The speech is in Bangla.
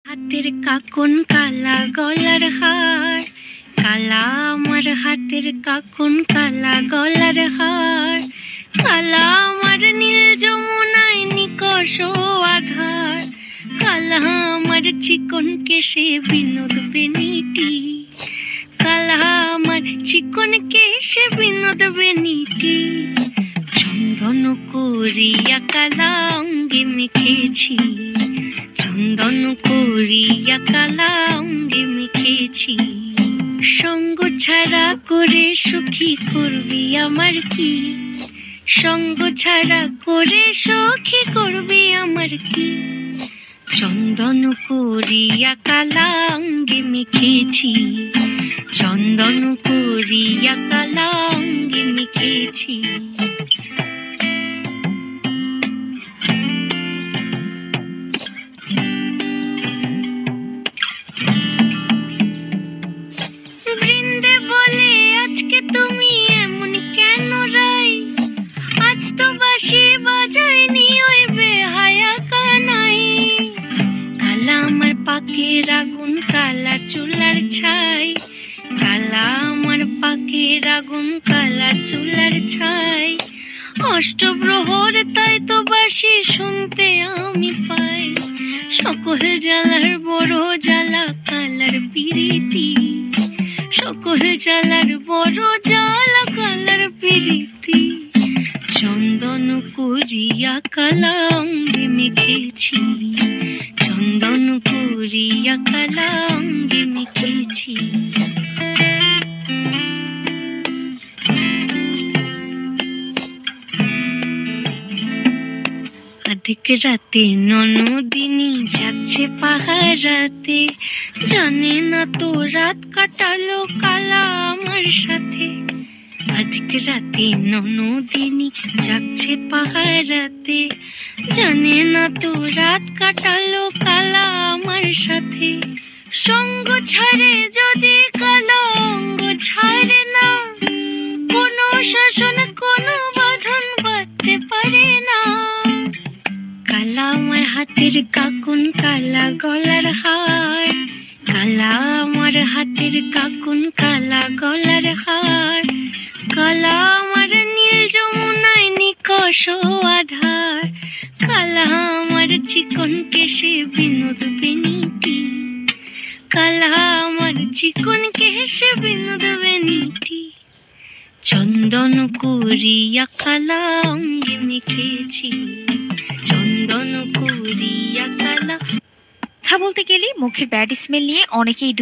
হাতের কাকন কালা গলার হার, কালা আমার হাতের কাকন কালা গলার হার, কালা আমার নীল যমুনায় নিকষ আধার, কালা আমার চিকন কেশে বিনোদ বেনিটি, কালা আমার চিকন কেশে বিনোদ বেনিটি, চন্দন করিয়া কালা অঙ্গে মেখেছি, চন্দন করিয়া কালা অঙ্গে মেখেছি, সঙ্গ ছাড়া করে সখী করবি আমার কি, সঙ্গ ছাড়া করে সখী করবি আমার কি, চন্দন করিয়া কালা অঙ্গে মেখেছি, চন্দন করিয়া কালা অঙ্গে মেখেছি। বৃন্দে বলে আজকে তুমি এমন কেন রাই, আজ তো বাঁশি বাজায়নি ওই বেহায়া কানাই, কালা আমার পাকের আগুন কালা চুলার ছাই, কালা আমার পাকের আগুন কালা চুলার ছাই, অষ্টপ্রহর তাই তো বাঁশি শুনতে আমি পাই, সকল জ্বালার বড় জ্বালা কালার পিরিতি, সকল জ্বালার বড় জ্বালা কালার পিরিতি, চন্দন করিয়া কালা অঙ্গে মেখেছি, চন্দন করিয়া কালা অঙ্গে মেখেছি। অধিক রাতে ননদিনী যাচ্ছে পাহারাতে, জানে না তো রাত কাটালো কালা আমার সাথে, অধিক রাতে ননদিনী যাচ্ছে পাহারাতে, জানে না তো রাত কাটালো কালা আমার সাথে, সঙ্গ ছাড়ে যদি কালা অঙ্গ ছাড়ে না, কোনো শাসন কোনো বাঁধন বাঁধতে পারে না, কালা আমার হাতের কাকন কালা গলার হার, কালা আমার হাতের কাকন কালা গলার হার, কালা আমার নীল যমুনায় নিকষ আধার, কালা আমার চিকন কেশে বিনোদ বেনিটি, কালা আমার চিকন কেশে বিনোদ বেনিটি, চন্দন করিয়া কালা অঙ্গে মেখেছি, চন্দন করিয়া কালা। কথা বলতে গেলে মুখের ব্যাড স্মেল নিয়ে অনেকেই